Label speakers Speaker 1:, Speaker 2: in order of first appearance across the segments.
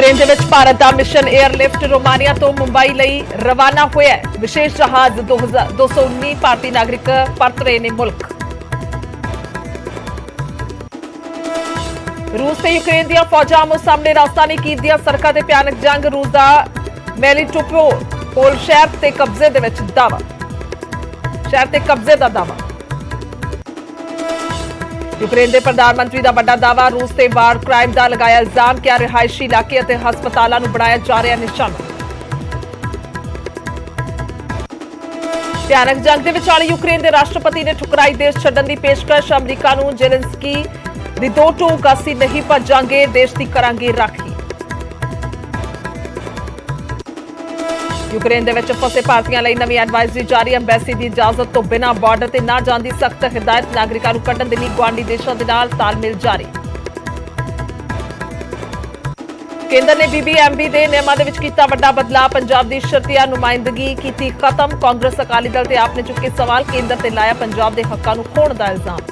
Speaker 1: Ukraine ਦੇ ਵਿੱਚ ਭਾਰਤ ਦਾ mission 에ਅਰਲਿਫਟ Romania ਤੋਂ ਮੁੰਬਈ ਲਈ ਰਵਾਨਾ ਹੋਇਆ ਹੈ। ਵਿਸ਼ੇਸ਼ ਜਹਾਜ਼ 219 ਭਾਰਤੀ ਨਾਗਰਿਕ ਪਰਤ ਰਹੇ ਨੇ ਮੁਲਕ। रूस ਤੇ यूक्रेन ਦੀਆਂ ਫੌਜਾਂ ਆਮੋ ਸਾਹਮਣੇ ਰਾਜਧਾਨੀ ਕੀਵ ਦੀਆਂ ਸੜਕਾਂ ਤੇ ਭਿਆਨਕ ਜੰਗ। रूस ਦਾ ਮੈਲੀਟੋਪੋਲ ਸ਼ਹਿਰ ਤੇ ਕਬਜ਼ੇ ਦੇ ਵਿੱਚ ਦਾਅਵਾ ਦਾਅਵਾ। यूक्रेन ਦੇ ਪ੍ਰਧਾਨ ਮੰਤਰੀ ਦਾ ਵੱਡਾ ਦਾਅਵਾ। रूस ਤੇ ਵਾਰ ਕ੍ਰਾਈਮ ਦਾ ਲਗਾਇਆ ਇਲਜ਼ਾਮ ਕਿ ਰਿਹਾਇਸ਼ੀ ਇਲਾਕੇ ਅਤੇ ਹਸਪਤਾਲਾਂ ਨੂੰ ਬਣਾਇਆ ਜਾ ਰਿਹਾ ਨਿਸ਼ਾਨਾ। ਭਿਆਨਕ ਜੰਗ ਦੇ ਵਿਚਾਲੇ यूक्रेन ਦੇ ਰਾਸ਼ਟਰਪਤੀ ਨੇ ਠੁਕਰਾਈ ਦੇਸ਼ ਛੱਡਣ ਦੀ ਪੇਸ਼ਕਸ਼। ਅਮਰੀਕਾ ਨੂੰ ਜ਼ੇਲੈਂਸਕੀ ਦੀ ਦੋ ਟੋਕ ਅਸੀਂ ਨਹੀਂ ਭੱਜਾਂਗੇ, ਦੇਸ਼ ਦੀ ਕਰਾਂਗੇ ਰਾਖੀ। यूक्रेन ਦੇ ਵਿੱਚ ਫਸੇ ਭਾਰਤੀਆਂ ਲਈ ਨਵੀਂ ਐਡਵਾਈਜ਼ਰੀ ਜਾਰੀ। ਐਮਬੈਸੀ ਦੀ ਇਜਾਜ਼ਤ ਤੋਂ ਬਿਨਾਂ ਬਾਰਡਰ ਤੇ ਨਾ ਜਾਣ ਦੀ ਸਖਤ ਹਦਾਇਤ। ਨਾਗਰਿਕਾਂ ਨੂੰ ਕੱਢਣ ਦੇ ਲਈ ਗੁਆਂਢੀ ਦੇਸ਼ਾਂ ਦੇ ਨਾਲ ਤਾਲਮੇਲ ਜਾਰੀ। ਕੇਂਦਰ ਨੇ BBMB ਦੇ ਨਿਯਮਾਂ ਦੇ ਵਿੱਚ ਕੀਤਾ ਵੱਡਾ ਬਦਲਾਅ। ਪੰਜਾਬ ਦੀ ਸ਼ਰਤੀਆ ਨੁਮਾਇੰਦਗੀ ਕੀਤੀ ਖਤਮ। ਕਾਂਗਰਸ ਅਕਾਲੀ ਦਲ ਤੇ ਆਪ ਨੇ ਚੁੱਕੇ ਸਵਾਲ। ਕੇਂਦਰ ਤੇ ਲਾਇਆ ਪੰਜਾਬ ਦੇ ਹੱਕਾਂ ਨੂੰ ਖੋਹਣ ਦਾ ਇਲਜ਼ਾਮ।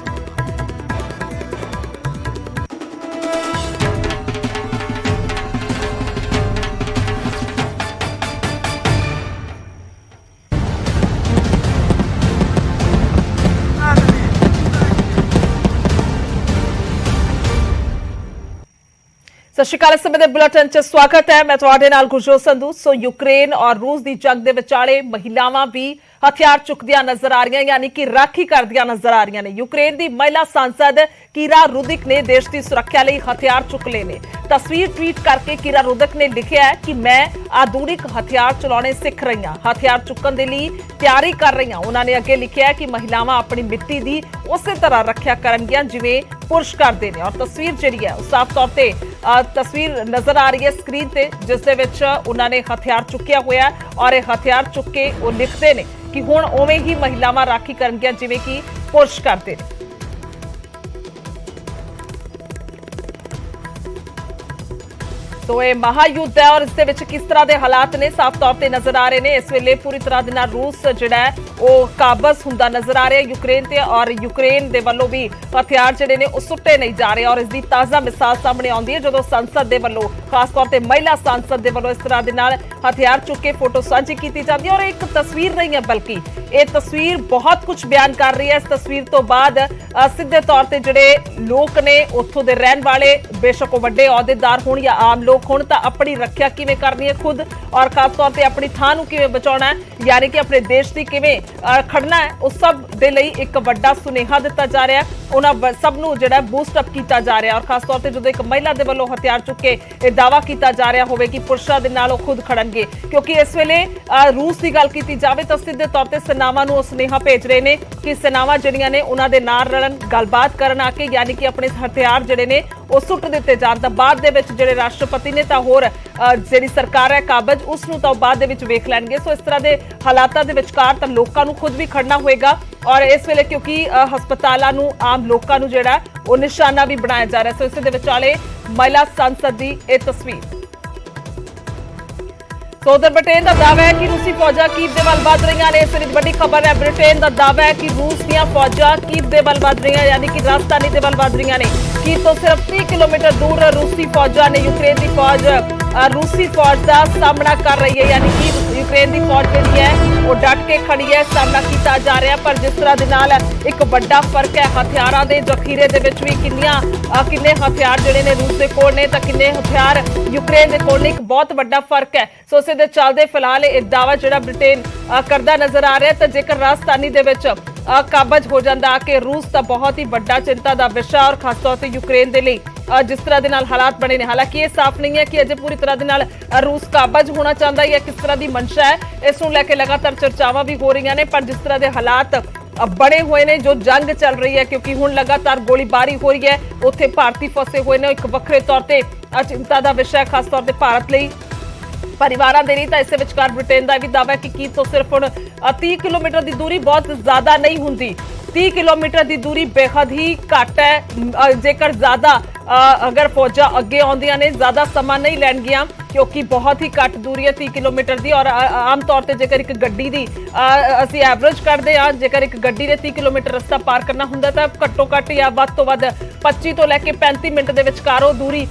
Speaker 1: सत श्री अकाल। इस समय बुलेटिन च स्वागत है। मैं तुहाडे नाल गुरजोत संधू। सो यूक्रेन और रूस की जंग के विचाले महिलावां भी हथियार चुकदियां नजर आ रही, यानी कि राखी करदियां नजर आ रही ने। यूक्रेन की महिला सांसद कीरा रुदिक ने देश की सुरक्षा लिए हथियार चुक ले ने। तस्वीर ट्वीट करके कीरा रुदिक ने लिखा है कि मैं आधुनिक हथियार चलाने सीख रही हूं, हथियार चुकन के लिए तैयारी कर रही हूं। उन्होंने अगे लिखा है कि महिलावां अपनी मिट्टी की उस तरह रक्षा करनगियां जिवें पुरुष करते हैं। और तस्वीर जी है साफ तौर पर तस्वीर नजर आ रही है स्क्रीन ते, जिस दे विच उन्होंने हथियार चुकिया हुआ है और ये हथियार चुक के वो लिखते हैं कि हुण उवें ही महिलावां राखी करनगियां जिवें कि पुरुष करते हैं। तो ये महायुद्ध है और इस दे विच किस तरह के हालात ने साफ तौर पर नजर आ रहे हैं। इस वेले पूरी तरह दे नाल रूस जिहड़ा है वो काबज हुंदा नजर आ रहा है यूक्रेन ते, और यूक्रेन दे वल्लों भी हथियार जिहड़े ने वो सुट्टे नहीं जा रहे। और इसकी ताज़ा मिसाल सामने आउंदी है जदों संसद दे वल्लों खास तौर पर महिला सांसद दे वल्लों इस तरह दे नाल हथियार चुक के फोटो साझी की जाती है। और एक तस्वीर नहीं है बल्कि ये तस्वीर बहुत कुछ बयान कर रही है। इस तस्वीर तो बाद सीधे तौर पर जिहड़े लोग ने उत्थों दे रहन वाले, बेशक वो वड्डे अहुदेदार होण या आम लोग होण, तां अपनी रक्षा किवें करनी है खुद, और खास तौर पर अपनी थां नूं किवें बचाउणा है, यानी कि अपने देश की किवें खड़ना है, उस सब दे लई एक वड्डा सुनेहा दिता जा रहा है। उन्हां सब नूं जिहड़ा बूस्टअप किया जा रहा है। और खास तौर पर जो एक महिला दे वल्लों हथियार चुक के यह दावा किया जा रहा होवे कि पुरुषां दे नाल खुद खड़नगे, क्योंकि इस वेले रूस की गल की जाए तो सीधे तौर पर सेनावां नूं सुनेहा भेज रहे हैं कि सेनावां जिहड़ियां ने उन्हां दे नाल रलण, गलबात करन आके, यानी कि अपने हथियार जिहड़े ने वो सुट दिते जाण। तां बाद दे विच जिहड़े राष्ट्रपति ने तां होर जिहड़ी सरकार है काबज उसनूं तां बाद दे विच वेख लैणगे। सो इस तरह के हालातां दे विचकार तां लोकां नूं खुद भी खड़ना होएगा। और इस वेले क्योंकि हस्पतालां नूं आम लोकां नूं जिहड़ा वो निशाना भी बनाया जा रहा है। सो इस दे विचाले महिला सांसद की यह तस्वीर। तो उधर ब्रिटेन का दावा है कि रूसी फौजा कीव दे वल वध रही ने। इस बड़ी खबर है, ब्रिटेन का दावा है कि रूस दी फौजा कीव दे वल वध रही, यानी कि राजधानी दे वल वध रही ने। कीव तो सिर्फ 30 किलोमीटर दूर रूसी फौजा ने यूक्रेन की फौज रूसी फौज का सामना कर रही है, यानी कि यूक्रेन की फौज जी है वो डट के खड़ी है, सामना किया जा रहा है। पर जिस तरह के नाल एक बड़ा फर्क है हथियारों के जखीरे के भी किन्ने हथियार जिहड़े ने रूस के कोल ने तां किन्ने हथियार यूक्रेन के कोल ने, एक बहुत बड़ा फर्क है। सो इस दे चलदे फिलहाल एक दावा जिहड़ा ब्रिटेन करदा नजर आ रहा है। तो जेकर राजधानी दे विच काबज हो जाता कि रूस का बहुत ही बड़ा चिंता का विषय, और खास तौर पर यूक्रेन के लिए जिस तरह के हालात बने ने। हालांकि ये साफ नहीं है कि अजे पूरी तरह के रूस काबज होना चाहता है या किस तरह की मंशा है, इस नूं लैके लगातार चर्चावां भी हो रही ने। पर जिस तरह के हालात बने हुए ने, जो जंग चल रही है, क्योंकि हुण लगातार गोलीबारी हो रही है, उत्थे भारती फसे हुए ने, एक वक्रे तौर पर चिंता का विषय खास तौर पर भारत लिए, परिवारों के लिए। तो इस विचकार ब्रिटेन का भी दावा है कि कीव तो सिर्फ 30 किलोमीटर की दूरी बहुत ज्यादा नहीं होंगी। 30 किलोमीटर की दूरी बेहद ही घट है। जेकर ज्यादा ਅਗਰ ਫੌਜਾਂ ਅੱਗੇ ਆਉਂਦੀਆਂ ਨੇ ਜ਼ਿਆਦਾ ਸਮਾਂ ਨਹੀਂ ਲੈਣਗੀਆਂ क्योंकि बहुत ही घट दूरी है 30 किलोमीटर की। और आम तौर पर जेकर एक गड्डी की असीं एवरेज करते हैं, जेकर एक गड्डी ने 30 किलोमीटर रस्ता पार करना हुंदा तां घट्टो घट्ट या वध तो वध 25 तो लैके 35 मिनट के विचकार वो दूरी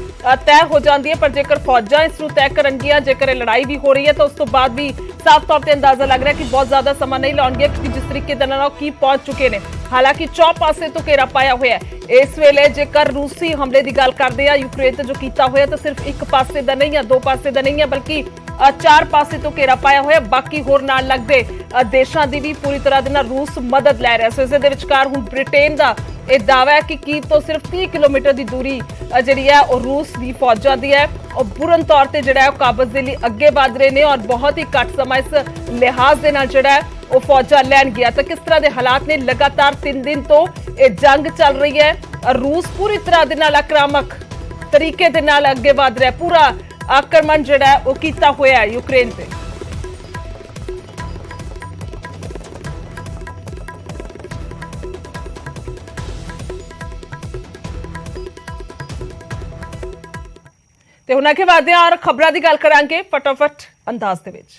Speaker 1: तय हो जाती है। पर जेकर फौजां इसनूं तय करनगियां, जेकर लड़ाई भी हो रही है तो उस तो बाद भी साफ तौर पर अंदाजा लग रहा है कि बहुत ज्यादा समय नहीं लाउणगे, क्योंकि जिस तरीके दे नाल की पहुंच चुके हैं। हालांकि चौ पासे तो घेरा पाया हुआ है। इस वेले जेकर रूसी हमले की गल करते हैं, यूक्रेन ते जो किया हुआ तो सिर्फ एक पासे का नहीं है, दो पासे का नहीं है, बल्कि चार पासे तो घेरा पाया हुआ। बाकी होर नाल लगदे देशां दी भी पूरी तरह दे नाल रूस मदद लै रहा है। सो इस दे विचकार हुण ब्रिटेन का यह दावा है कि कीव तो सिर्फ 30 किलोमीटर की दूरी जिहड़ी है वो रूस की फौजां दी है और पूर्ण तौर पर जिहड़ा है काबज दे लई अगे वध रहे हैं और बहुत ही घट समा इस लिहाज दे नाल जिहड़ा है वो फौजा लैन गया। तो किस तरह के हालात ने, लगातार 3 दिन तो ये जंग चल रही है। रूस पूरी तरह के नाल आक्रामक तरीके दे नाल अगे वध रहा है, पूरा आक्रमण जिहड़ा है वो कीता होया है यूक्रेन पे। ਤੇ ਹੁਣ ਅੱਗੇ ਵਧਦੇ ਹਾਂ ਔਰ ਖਬਰਾਂ ਦੀ ਗੱਲ ਕਰਾਂਗੇ ਫਟਾਫਟ ਅੰਦਾਜ਼ ਦੇ ਵਿੱਚ।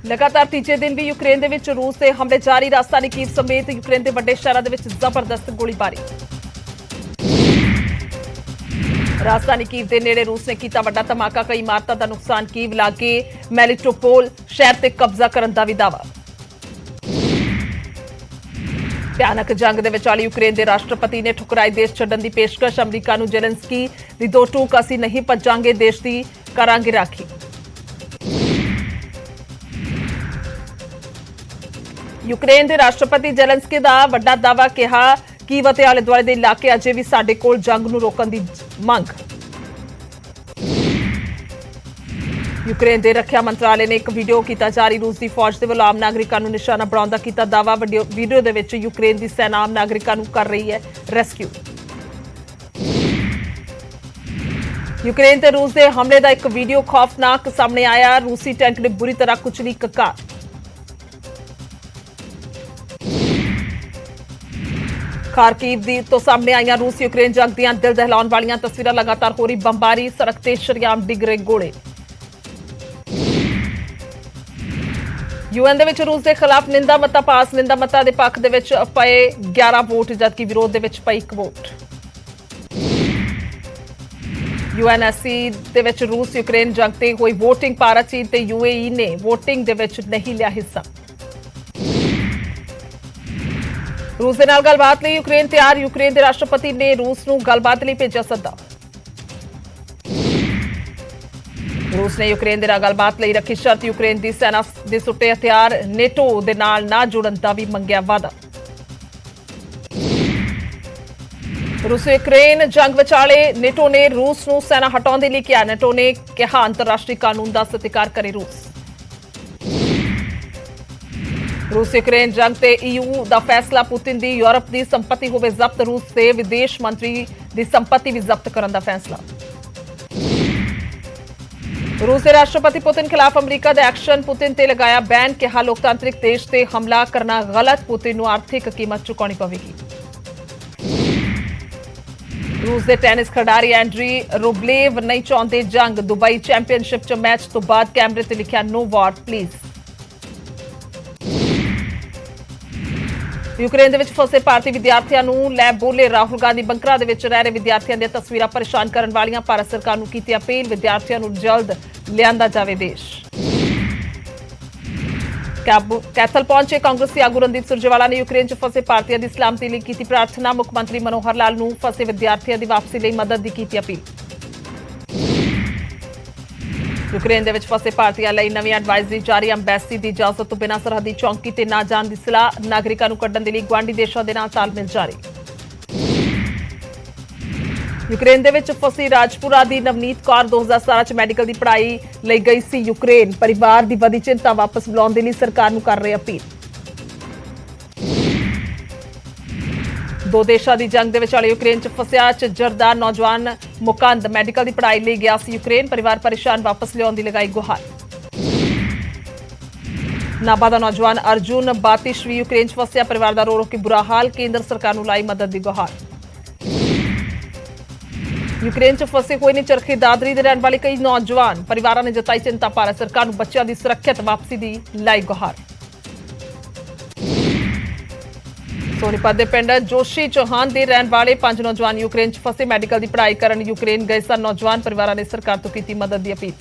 Speaker 1: लगातार तीजे दिन भी यूक्रेन के रूस के हमले जारी। राजधानी कीव समेत यूक्रेन के बड़े शहरों के जबरदस्त गोलीबारी। राजधानी कीव के नेड़े रूस ने किया बड़ा धमाका, कई इमारतों का नुकसान। कीव लागे मेलिटोपोल शहर से कब्जा करने का भी दावा। भयानक जंग के विचाले यूक्रेन के राष्ट्रपति ने ठुकराई देश छड्डण की पेशकश। अमरीका नूं जेलेंस्की दी दो टूक, असीं नहीं भजांगे, देश की करांगे राखी। यूक्रेन के राष्ट्रपति जेलेंस्की का बड़ा दावा, कहा कीव ते आले दुआले दे इलाके अजे भी साडे कोल जंग नूं रोकण दी मंग। यूक्रेन के रक्षा मंत्रालय ने एक वीडियो किया जारी। रूस की फौज के वलों आम नागरिकों नूं निशाना बनाउण दा कीता दावा। वीडियो दे विच यूक्रेन की सेना आम नागरिकों नूं कर रही है रेस्क्यू। यूक्रेन ते रूस के हमले का एक वीडियो खौफनाक सामने आया। रूसी टैंक ने बुरी तरह कुचली एक कार। खारकीव दी तो सामने आईयां रूस यूक्रेन जंग दीयां दिल दहलाउण वालियां तस्वीरां। लगातार हो रही बंबारी, सड़क ते शरेआम डिग रहे गोले। यूएन दे विच रूस के खिलाफ निंदा मता पास। निंदा मता दे पक्ष दे विच पए 11 वोट, जबकि विरोध दे विच पई 1 वोट। यूएनएससी दे विच रूस यूक्रेन जंग ते होई वोटिंग। भारत, चीन ते यूएई ने वोटिंग दे विच नहीं लिया हिस्सा। रूस के नाल गलबात लई यूक्रेन तैयार। यूक्रेन के राष्ट्रपति ने रूस नूं गलबात लई भेजा सद्दा। रूस ने यूक्रेन दे नाल गलबात लई रखी शर्त। यूक्रेन की सेना दे सुट्टे हथियार नेटो दे नाल ना जुड़न दा भी मंगिया वादा। रूस यूक्रेन जंग विचाले नेटो ने रूस नूं सेना हटाउण दे लई किहा। नेटो ने कहा अंतरराष्ट्रीय कानून का सत्कार करे रूस। रूस यूक्रेन जंग ते ईयू का फैसला। पुतिन की यूरोप की संपत्ति होवे जब्त। रूस के विदेश मंत्री की संपत्ति भी जब्त करने का फैसला। रूस के राष्ट्रपति पुतिन खिलाफ अमरीका का एक्शन। पुतिन ते लगाया बैन, कहा लोकतांत्रिक देश से हमला करना गलत। पुतिन नूं आर्थिक कीमत चुकानी पवेगी। रूस के टेनिस खिडारी एंड्री रुबलेव नहीं चाहते जंग। दुबई चैंपीयनशिप च मैच तो बाद कैमरे ते लिखा नो वॉर प्लीज। यूक्रेन दे विच फसे भारतीय विद्यार्थियों नूं लै बोले राहुल गांधी। बंकरां दे विच रह रहे विद्यार्थियों दी तस्वीरां परेशान करने वालियां। भारत सरकार नूं कीती अपील, विद्यार्थियों नूं जल्द लिआंदा जावे देश। कैथल पहुंचे कांग्रेसी आगू रणदीप सुरजेवाला ने यूक्रेन च फसे भारतीयों की सलामती लई कीती प्रार्थना। मुख मंत्री मनोहर लाल नूं फसे विद्यार्थियों की वापसी लई मदद की कीती अपील। यूक्रेन दे विच फसे भारतीयों लई नवीं एडवाइजरी जारी। अंबैसी की इजाजत तो बिना सरहदी चौकी ते ना जाण दी सलाह। नागरिकां नूं कड्ढण दे लई गुआंढी देशां दे नाल तालमेल जारी। यूक्रेन दे विच फसी राजपुरा दी नवनीत कौर 2017 च मैडिकल की पढ़ाई लई गई सी यूक्रेन। परिवार की वधी चिंता वापस बुलाउण दे लई सरकार नूं कर रहे अपील। दो देशों की जंग के विचाले यूक्रेन च फसिया झज्जर दा नौजवान मुकंद मैडिकल की पढ़ाई लई गया। गया। 'गया सी यूक्रेन, परिवार परेशान, वापस लियाउण दी लगाई गुहार। ਨਾਭਾ ਦਾ ਨੌਜਵਾਨ ਅਰਜੁਨ ਬਾਤਿਸ਼ ਵੀ ਯੂਕਰੇਨ 'ਚ ਫਸਿਆ। ਪਰਿਵਾਰ ਦਾ ਰੋ ਰੋ ਕੇ ਬੁਰਾ ਹਾਲ। ਕੇਂਦਰ ਸਰਕਾਰ ਨੂੰ ਲਾਈ ਮਦਦ ਦੀ ਗੁਹਾਰ। ਯੂਕਰੇਨ 'ਚ ਫਸੇ ਹੋਏ ਨੇ ਚਰਖੀ ਦਾਦਰੀ ਦੇ ਰਹਿਣ ਵਾਲੇ ਕਈ ਨੌਜਵਾਨ। ਪਰਿਵਾਰਾਂ ਨੇ ਜਤਾਈ ਚਿੰਤਾ। ਭਾਰਤ ਸਰਕਾਰ ਨੂੰ ਬੱਚਿਆਂ ਦੀ ਸੁਰੱਖਿਅਤ ਵਾਪਸੀ ਦੀ ਲਾਈ ਗੁਹਾਰ। ਸੋਨੀਪਤ ਦੇ ਪਿੰਡ ਜੋਸ਼ੀ ਚੌਹਾਨ ਦੇ ਰਹਿਣ ਵਾਲੇ 5 ਨੌਜਵਾਨ ਯੂਕਰੇਨ 'ਚ ਫਸੇ। ਮੈਡੀਕਲ ਦੀ ਪੜ੍ਹਾਈ ਕਰਨ ਯੂਕਰੇਨ ਗਏ ਸਨ ਨੌਜਵਾਨ। ਪਰਿਵਾਰਾਂ ਨੇ ਸਰਕਾਰ ਤੋਂ ਕੀਤੀ ਮਦਦ ਦੀ ਅਪੀਲ।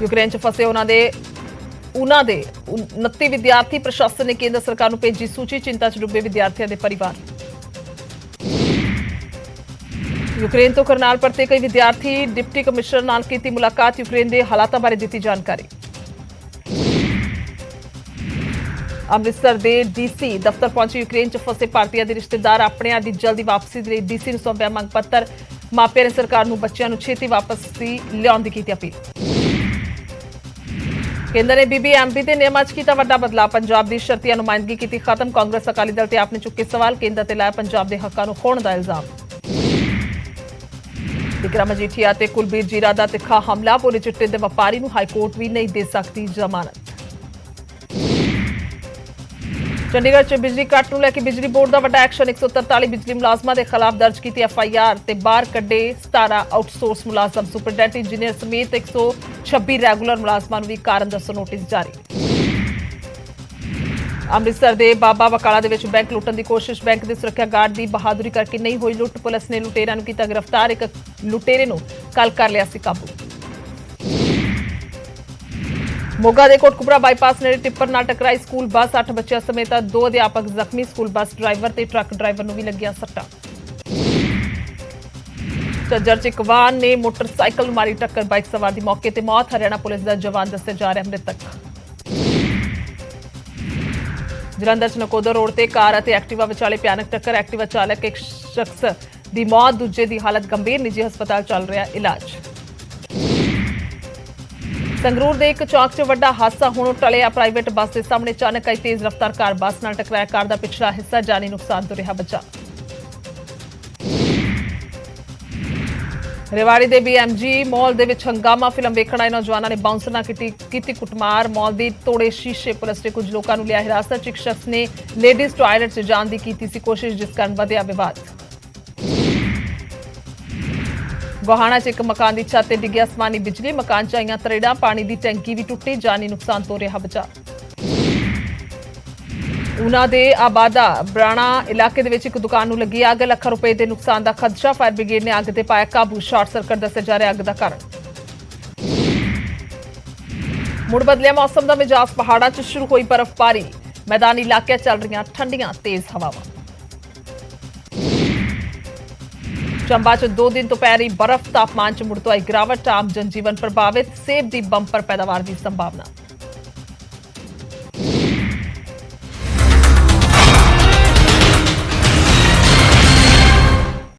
Speaker 1: ਯੂਕਰੇਨ 'ਚ ਫਸੇ ਉਹਨਾਂ ਦੇ 29 ਵਿਦਿਆਰਥੀ। ਪ੍ਰਸ਼ਾਸਨ ਨੇ ਕੇਂਦਰ ਸਰਕਾਰ ਨੂੰ ਭੇਜੀ ਸੂਚੀ। ਚਿੰਤਾ 'ਚ ਡੁੱਬੇ ਵਿਦਿਆਰਥੀਆਂ ਦੇ ਪਰਿਵਾਰ। ਯੂਕਰੇਨ ਤੋਂ ਕਰਨਾਲ ਪਰਤੇ ਕਈ ਵਿਦਿਆਰਥੀ। ਡਿਪਟੀ ਕਮਿਸ਼ਨਰ ਨਾਲ ਕੀਤੀ ਮੁਲਾਕਾਤ। ਯੂਕਰੇਨ ਦੇ ਹਾਲਾਤਾਂ ਬਾਰੇ ਦਿੱਤੀ ਜਾਣਕਾਰੀ। ਅੰਮ੍ਰਿਤਸਰ ਦੇ ਡੀਸੀ ਦਫ਼ਤਰ ਪਹੁੰਚੇ ਯੂਕਰੇਨ 'ਚ ਫਸੇ ਭਾਰਤੀਆਂ ਦੇ ਰਿਸ਼ਤੇਦਾਰ। ਆਪਣਿਆਂ ਦੀ ਜਲਦੀ ਵਾਪਸੀ ਦੇ ਲਈ ਡੀਸੀ ਨੂੰ ਸੌਂਪਿਆ ਮੰਗ ਪੱਤਰ। ਮਾਪਿਆਂ ਨੇ ਸਰਕਾਰ ਨੂੰ ਬੱਚਿਆਂ ਨੂੰ ਛੇਤੀ ਵਾਪਸੀ ਲਿਆਉਣ ਦੀ ਕੀਤੀ ਅਪੀਲ। ਕੇਂਦਰ ਨੇ ਬੀਬੀਐਮਬੀ ਦੇ ਨਿਯਮਾਂ 'ਚ ਕੀਤਾ ਵੱਡਾ ਬਦਲਾਅ। ਪੰਜਾਬ ਦੀ ਸ਼ਰਤੀਆ ਨੁਮਾਇੰਦਗੀ ਕੀਤੀ ਖਤਮ। ਕਾਂਗਰਸ ਅਕਾਲੀ ਦਲ ਤੇ ਆਪ ਨੇ ਚੁੱਕੇ ਸਵਾਲ। ਕੇਂਦਰ ਤੇ ਲਾਇਆ ਪੰਜਾਬ ਦੇ ਹੱਕਾਂ ਨੂੰ ਖੋਹਣ ਦਾ ਇਲਜ਼ਾਮ। ਵਿਕਰਮ ਮਜੀਠੀਆ ਤੇ ਕੁਲਬੀਰ ਜੀਰਾ ਦਾ ਤਿੱਖਾ ਹਮਲਾ। ਪੂਰੇ ਚਿੱਟੇ ਦੇ ਵਪਾਰੀ ਨੂੰ ਹਾਈਕੋਰਟ ਵੀ ਨਹੀਂ ਦੇ ਸਕਦੀ ਜ਼ਮਾਨਤ। ਚੰਡੀਗੜ੍ਹ 'ਚ ਬਿਜਲੀ ਕੱਟ ਨੂੰ ਲੈ ਕੇ ਬਿਜਲੀ ਬੋਰਡ ਦਾ ਵੱਡਾ ਐਕਸ਼ਨ। 143 ਬਿਜਲੀ ਮੁਲਾਜ਼ਮਾਂ ਦੇ ਖਿਲਾਫ ਦਰਜ ਕੀਤੀ ਐਫਆਈਆਰ ਤੇ ਬਾਹਰ ਕੱਢੇ 17 ਆਊਟਸੋਰਸ ਮੁਲਾਜ਼ਮ। ਸੁਪਰਡੈਂਟ ਇੰਜੀਨੀਅਰ ਸਮੇਤ 126 ਰੈਗੂਲਰ ਮੁਲਾਜ਼ਮਾਂ ਨੂੰ ਵੀ ਕਾਰਨ ਦੱਸੋ ਨੋਟਿਸ ਜਾਰੀ। ਅੰਮ੍ਰਿਤਸਰ ਦੇ ਬਾਬਾ ਬਕਾਲਾ ਦੇ ਵਿੱਚ ਬੈਂਕ ਲੁੱਟਣ ਦੀ ਕੋਸ਼ਿਸ਼। ਬੈਂਕ ਦੇ ਸੁਰੱਖਿਆ ਗਾਰਡ ਦੀ ਬਹਾਦਰੀ ਕਰਕੇ ਨਹੀਂ ਹੋਈ ਲੁੱਟ। ਪੁਲਿਸ ਨੇ ਲੁਟੇਰਿਆਂ ਨੂੰ ਕੀਤਾ ਗ੍ਰਿਫਤਾਰ। ਇੱਕ ਲੁਟੇਰੇ ਨੂੰ ਕੱਲ੍ਹ ਕਰ ਲਿਆ ਸੀ ਕਾਬੂ। ਮੋਗਾ ਦੇ ਕੋਟਕਪੂਰਾ ਬਾਈਪਾਸ ਨੇੜੇ ਟਿੱਪਰ ਨਾਲ ਟਕਰਾਈ ਸਕੂਲ ਬੱਸ। 8 ਬੱਚਿਆਂ ਸਮੇਤ 2 ਅਧਿਆਪਕ ਜ਼ਖਮੀ। ਸਕੂਲ ਬੱਸ ਡਰਾਈਵਰ ਤੇ ਟਰੱਕ ਡਰਾਈਵਰ ਨੂੰ ਵੀ ਲੱਗੀਆਂ ਸੱਟਾਂ। ਝੱਜਰ 'ਚ ਇੱਕ ਵਾਹਨ ਨੇ ਮੋਟਰਸਾਈਕਲ ਨੂੰ ਮਾਰੀ ਟੱਕਰ। ਬਾਈਕ ਸਵਾਰ ਦੀ ਮੌਕੇ ਤੇ ਮੌਤ। ਹਰਿਆਣਾ ਪੁਲਿਸ ਦਾ ਜਵਾਨ ਦੱਸਿਆ ਜਾ ਰਿਹਾ ਮ੍ਰਿਤਕ। ਜਲੰਧਰ 'ਚ ਨਕੋਦਰ ਰੋਡ ਤੇ ਕਾਰ ਅਤੇ ਐਕਟਿਵਾ ਵਿਚਾਲੇ ਭਿਆਨਕ ਟੱਕਰ। ਐਕਟਿਵਾ ਚਾਲਕ ਇੱਕ ਸ਼ਖਸ ਦੀ ਮੌਤ, ਦੂਜੇ ਦੀ ਹਾਲਤ ਗੰਭੀਰ। ਨਿੱਜੀ ਹਸਪਤਾਲ ਚੱਲ ਰਿਹਾ ਇਲਾਜ। ਸੰਗਰੂਰ ਦੇ ਇੱਕ ਚੌਕ 'ਚ ਵੱਡਾ ਹਾਦਸਾ ਹੁਣ ਟਲਿਆ। ਪ੍ਰਾਈਵੇਟ ਬੱਸ ਦੇ ਸਾਹਮਣੇ ਅਚਾਨਕ ਆਈ ਤੇਜ਼ ਰਫ਼ਤਾਰ ਕਾਰ ਬੱਸ ਨਾਲ ਟਕਰਾਇਆ। ਕਾਰ ਦਾ ਪਿਛਲਾ ਹਿੱਸਾ ਜਾਨੀ ਨੁਕਸਾਨ ਤੋਂ ਰਿਹਾ ਬਚਾ। ਰੇਵਾੜੀ ਦੇ BMG ਮਾਲ ਦੇ ਵਿੱਚ ਹੰਗਾਮਾ। ਫਿਲਮ ਵੇਖਣ ਆਏ ਨੌਜਵਾਨਾਂ ਨੇ ਬਾਉਂਸਰ ਨਾਲ ਕੀਤੀ ਕੁੱਟਮਾਰ। ਮਾਲ ਦੇ ਤੋੜੇ ਸ਼ੀਸ਼ੇ। ਪੁਲਿਸ ਨੇ ਕੁਝ ਲੋਕਾਂ ਨੂੰ ਲਿਆ ਹਿਰਾਸਤ 'ਚ। ਇੱਕ ਸ਼ਖਸ ਨੇ ਲੇਡੀਜ਼ ਟਾਇਲਟ 'ਚ ਜਾਣ ਦੀ ਕੀਤੀ ਸੀ ਕੋਸ਼ਿਸ਼, ਜਿਸ ਕਾਰਨ ਵਧਿਆ ਵਿਵਾਦ। ਗੋਹਾਣਾ 'ਚ ਇੱਕ ਮਕਾਨ ਦੀ ਛੱਤ ਤੇ ਡਿੱਗੀ ਅਸਮਾਨੀ ਬਿਜਲੀ। ਮਕਾਨ 'ਚ ਆਈਆਂ ਤਰੇੜਾਂ। ਪਾਣੀ ਦੀ ਟੈਂਕੀ ਵੀ ਟੁੱਟੀ। ਜਾਨੀ ਨੁਕਸਾਨ ਤੋਂ ਰਿਹਾ ਬਚਾ। ਉਨਾ ਦੇ ਆਬਾਦਾ ਬਰਾਣਾ ਇਲਾਕੇ ਦੇ ਵਿੱਚ ਇੱਕ ਦੁਕਾਨ ਨੂੰ ਲੱਗੀ ਅੱਗ। ਲੱਖਾਂ ਰੁਪਏ ਦੇ ਨੁਕਸਾਨ ਦਾ ਖਦਸ਼ਾ। ਫਾਇਰ ਬ੍ਰਿਗੇਡ ਨੇ ਅੱਗ ਤੇ ਪਾਇਆ ਕਾਬੂ। ਸ਼ਾਰਟ ਸਰਕਟ ਦੱਸਿਆ ਜਾ ਰਿਹਾ ਅੱਗ ਦਾ ਕਾਰਨ। ਮੁੜ ਬਦਲਿਆ ਮੌਸਮ ਦਾ ਮਿਜਾਜ਼। ਪਹਾੜਾਂ 'ਚ ਸ਼ੁਰੂ ਹੋਈ ਬਰਫ਼ਬਾਰੀ। ਮੈਦਾਨੀ ਇਲਾਕਿਆਂ 'ਚ ਚੱਲ ਰਹੀਆਂ ਠੰਡੀਆਂ ਤੇਜ਼ ਹਵਾਵਾਂ। ਚੰਬਾ 'ਚ 2 ਦਿਨ ਤੋਂ ਪੈ ਰਹੀ ਬਰਫ਼। ਤਾਪਮਾਨ 'ਚ ਮੁੜ ਤੋਂ ਆਈ ਗਿਰਾਵਟ। ਆਮ ਜਨਜੀਵਨ ਪ੍ਰਭਾਵਿਤ। ਸੇਬ ਦੀ ਬੰਪਰ ਪੈਦਾਵਾਰ ਦੀ ਸੰਭਾਵਨਾ।